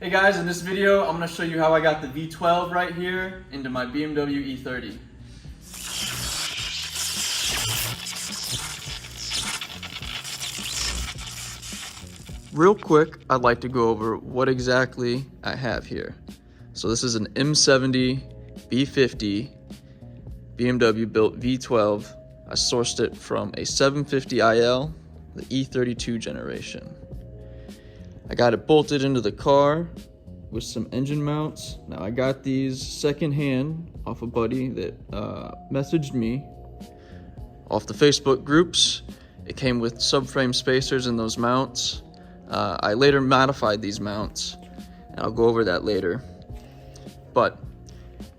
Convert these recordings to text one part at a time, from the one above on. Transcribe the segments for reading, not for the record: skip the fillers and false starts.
Hey guys, in this video I'm going to show you how I got the V12 right here into my BMW E30. Real quick, I'd like to go over what exactly I have here. So this is an M70 V50 BMW built V12. I sourced it from a 750IL, the E32 generation. I got it bolted into the car with some engine mounts. Now I got these secondhand off a buddy that messaged me off the Facebook groups. It came with subframe spacers in those mounts. I later modified these mounts, and I'll go over that later. But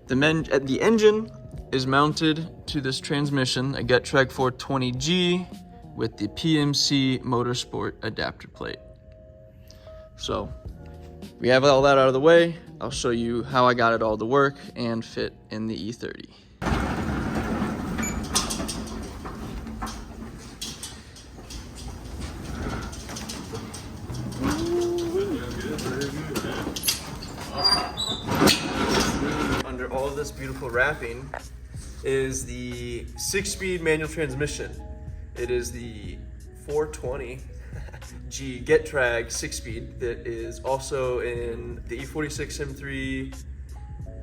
the engine is mounted to this transmission, a Getrag 420G with the PMC Motorsport adapter plate. So we have all that out of the way. I'll show you how I got it all to work and fit in the E30. Under all of this beautiful wrapping is the 6-speed manual transmission. It is the 420G Getrag 6-speed that is also in the E46 M3,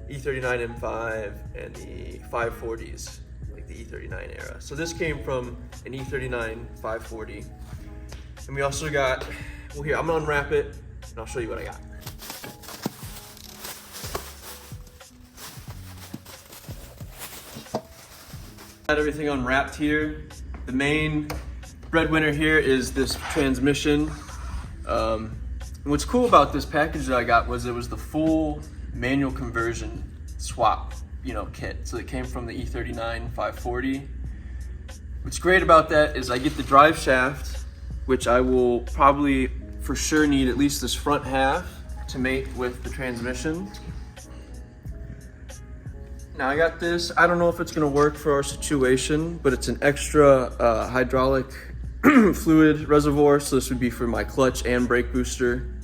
E39 M5, and the 540s, like the E39 era. So this came from an E39 540. And we also got, well here, I'm gonna unwrap it and I'll show you what I got. Got everything unwrapped here. The main breadwinner here is this transmission. What's cool about this package that I got was it was the full manual conversion swap, kit. So it came from the E39 540. What's great about that is I get the drive shaft, which I will probably for sure need at least this front half to mate with the transmission. Now I got this, I don't know if it's gonna work for our situation, but it's an extra hydraulic fluid reservoir, so this would be for my clutch and brake booster.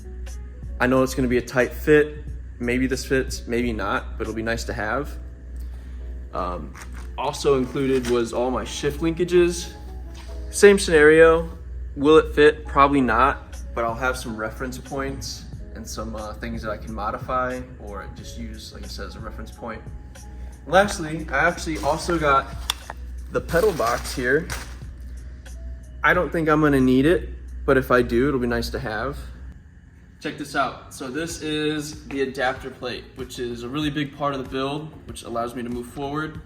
I know it's gonna be a tight fit. Maybe this fits, maybe not, but it'll be nice to have. Also included was all my shift linkages. Same scenario, will it fit? Probably not, but I'll have some reference points and some things that I can modify or just use, like I said, as a reference point. Lastly, I actually also got the pedal box here. I don't think I'm gonna need it, but if I do, it'll be nice to have. Check this out. So this is the adapter plate, which is a really big part of the build, which allows me to move forward.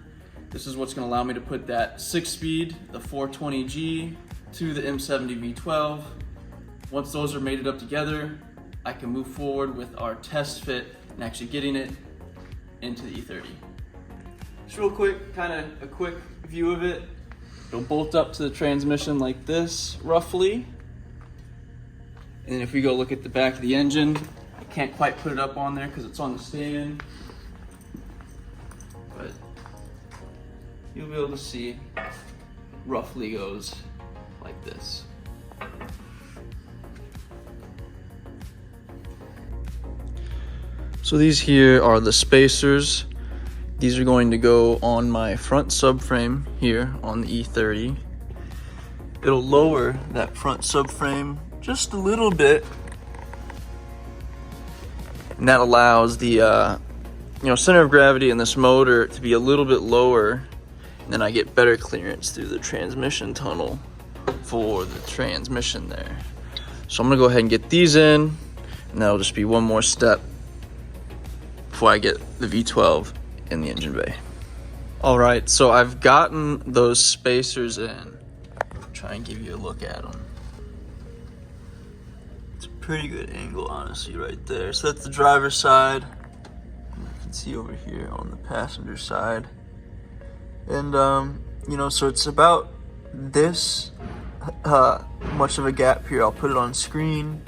This is what's gonna allow me to put that 6-speed, the 420G, to the M70 V12. Once those are mated up together, I can move forward with our test fit and actually getting it into the E30. Just real quick, kind of a quick view of it. It'll bolt up to the transmission like this, roughly. And then if we go look at the back of the engine, I can't quite put it up on there because it's on the stand. But you'll be able to see, roughly goes like this. So these here are the spacers. These are going to go on my front subframe here on the E30. It'll lower that front subframe just a little bit, and that allows the center of gravity in this motor to be a little bit lower, and then I get better clearance through the transmission tunnel for the transmission there. So I'm gonna go ahead and get these in, and that'll just be one more step before I get the V12 in the engine bay. All right, so I've gotten those spacers in. I'll try and give you a look at them. It's a pretty good angle, honestly, right there. So that's the driver's side. You can see over here on the passenger side. And, so it's about this much of a gap here. I'll put it on screen.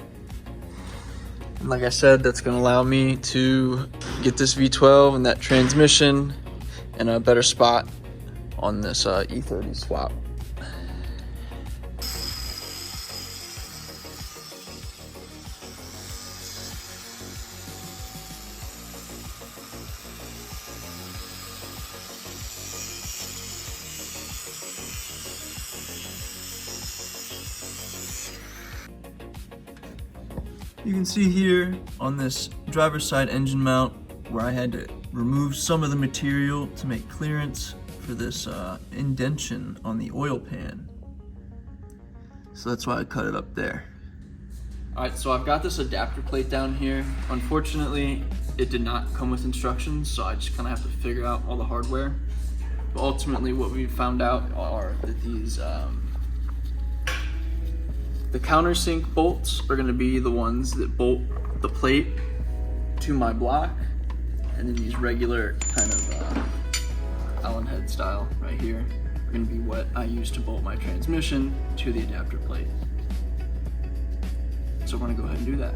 And like I said, that's gonna allow me to get this V12 and that transmission in a better spot on this E30 swap. You can see here on this driver's side engine mount where I had to remove some of the material to make clearance for this indentation on the oil pan. So that's why I cut it up there. All right, so I've got this adapter plate down here. Unfortunately, it did not come with instructions, so I just kind of have to figure out all the hardware. But ultimately, what we found out are that these the countersink bolts are going to be the ones that bolt the plate to my block, and then these regular kind of Allen head style right here are going to be what I use to bolt my transmission to the adapter plate. So we're going to go ahead and do that.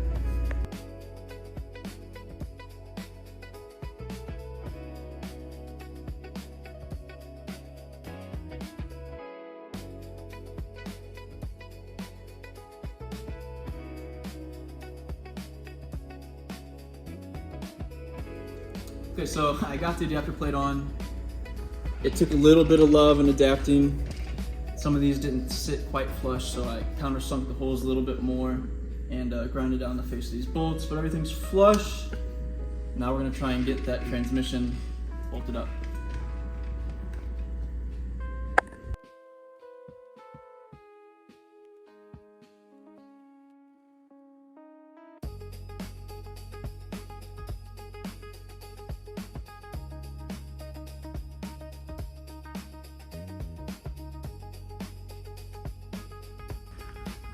Okay, so I got the adapter plate on. It took a little bit of love in adapting. Some of these didn't sit quite flush, so I countersunk the holes a little bit more and grounded down the face of these bolts, but everything's flush. Now we're gonna try and get that transmission bolted up.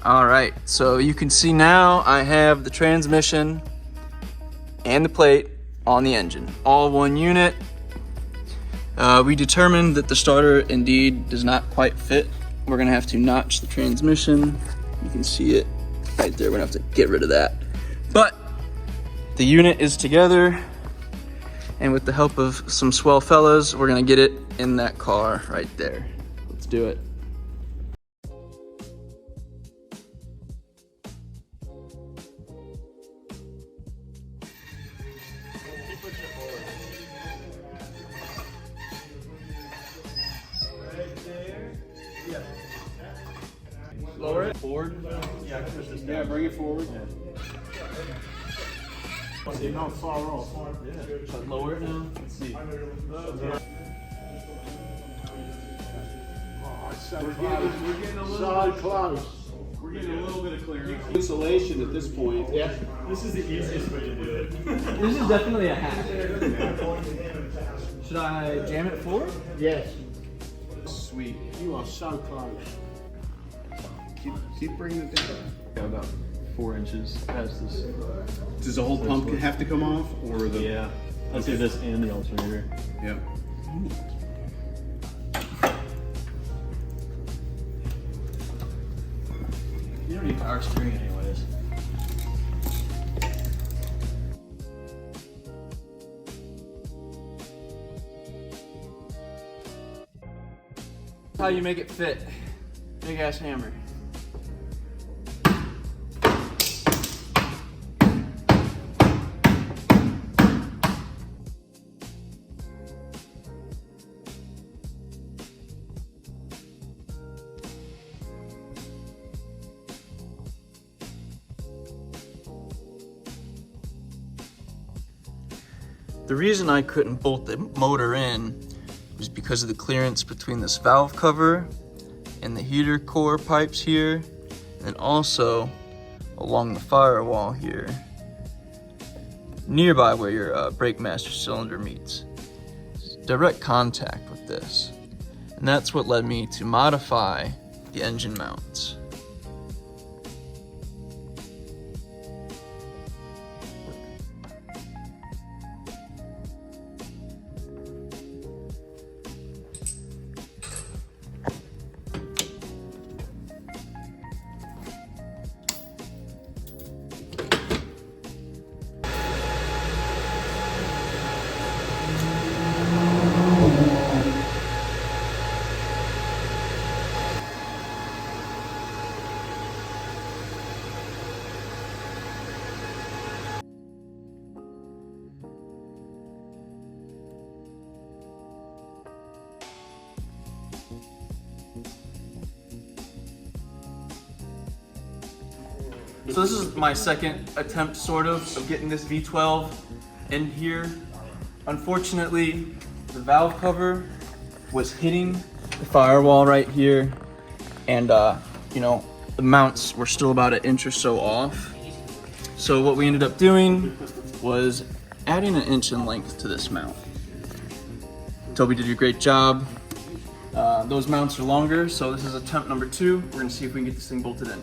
All right, so you can see now I have the transmission and the plate on the engine, all one unit. We determined that the starter indeed does not quite fit. We're gonna have to notch the transmission. You can see it right there. We're gonna have to get rid of that. But the unit is together, and with the help of some swell fellas, we're gonna get it in that car right there. Let's do it. Lower it forward. Yeah, I can push this down. Yeah, bring it forward. Yeah. So you're not far off. Yeah. Should I lower it now? Let's see. We're getting a little close. We're getting a little bit of clearance. Insulation at this point. Yeah. This is the easiest way to do it. This is definitely a hack. Should I jam it forward? Yes. Sweet. You are so close. Keep bringing it down. Yeah, about 4 inches past this. Does the whole pump have to come off, or the? Yeah, I'd say this and the alternator. Yeah. You don't need power steering anyways. How you make it fit. Big ass hammer. The reason I couldn't bolt the motor in was because of the clearance between this valve cover and the heater core pipes here, and also along the firewall here, nearby where your brake master cylinder meets. It's direct contact with this. And that's what led me to modify the engine mounts. So this is my second attempt, sort of getting this V12 in here. Unfortunately, the valve cover was hitting the firewall right here, and you know, the mounts were still about 1 inch or so off. So what we ended up doing was adding 1 inch in length to this mount. Toby did a great job. Those mounts are longer, so this is attempt number 2. We're gonna see if we can get this thing bolted in.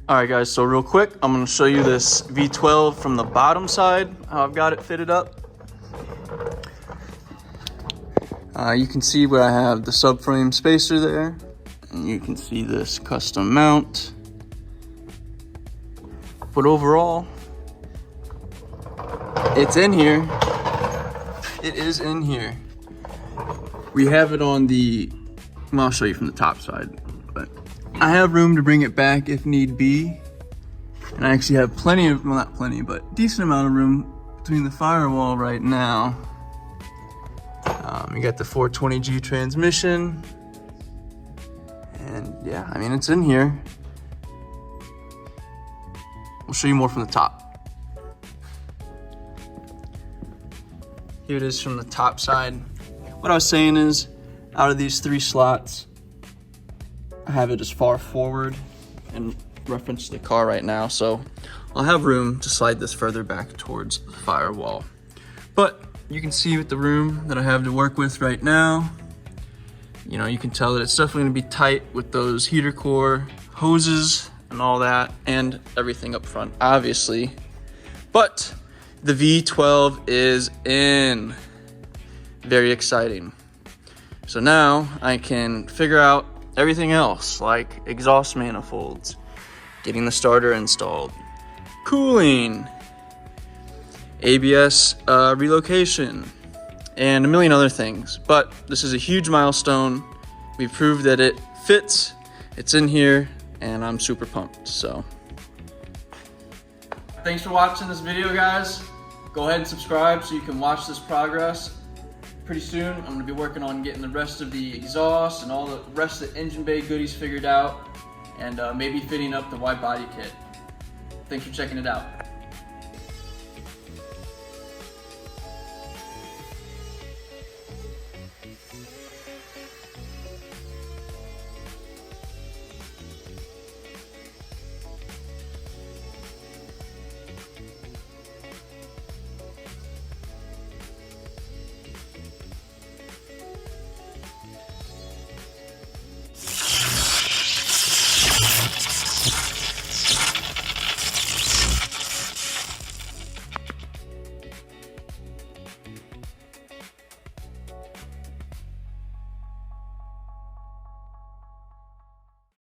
All right guys, so real quick, I'm gonna show you this V12 from the bottom side, how I've got it fitted up. You can see where I have the subframe spacer there, and you can see this custom mount. But overall, it's in here. It is in here. We have it on the, well, I'll show you from the top side, but I have room to bring it back if need be. And I actually have plenty of, well not plenty, but decent amount of room between the firewall right now. We got the 420G transmission. And yeah, I mean, it's in here. We'll show you more from the top. Here it is from the top side. What I was saying is, out of these 3 slots, I have it as far forward in reference to the car right now, so I'll have room to slide this further back towards the firewall. But you can see with the room that I have to work with right now, you know, you can tell that it's definitely gonna be tight with those heater core hoses and all that, and everything up front, obviously. But the V12 is in. Very exciting. So now I can figure out everything else, like exhaust manifolds, getting the starter installed, cooling, ABS relocation, and a million other things. But this is a huge milestone. We've proved that it fits, it's in here, and I'm super pumped, so. Thanks for watching this video, guys. Go ahead and subscribe so you can watch this progress. Pretty soon, I'm gonna be working on getting the rest of the exhaust and all the rest of the engine bay goodies figured out, and maybe fitting up the wide body kit. Thanks for checking it out.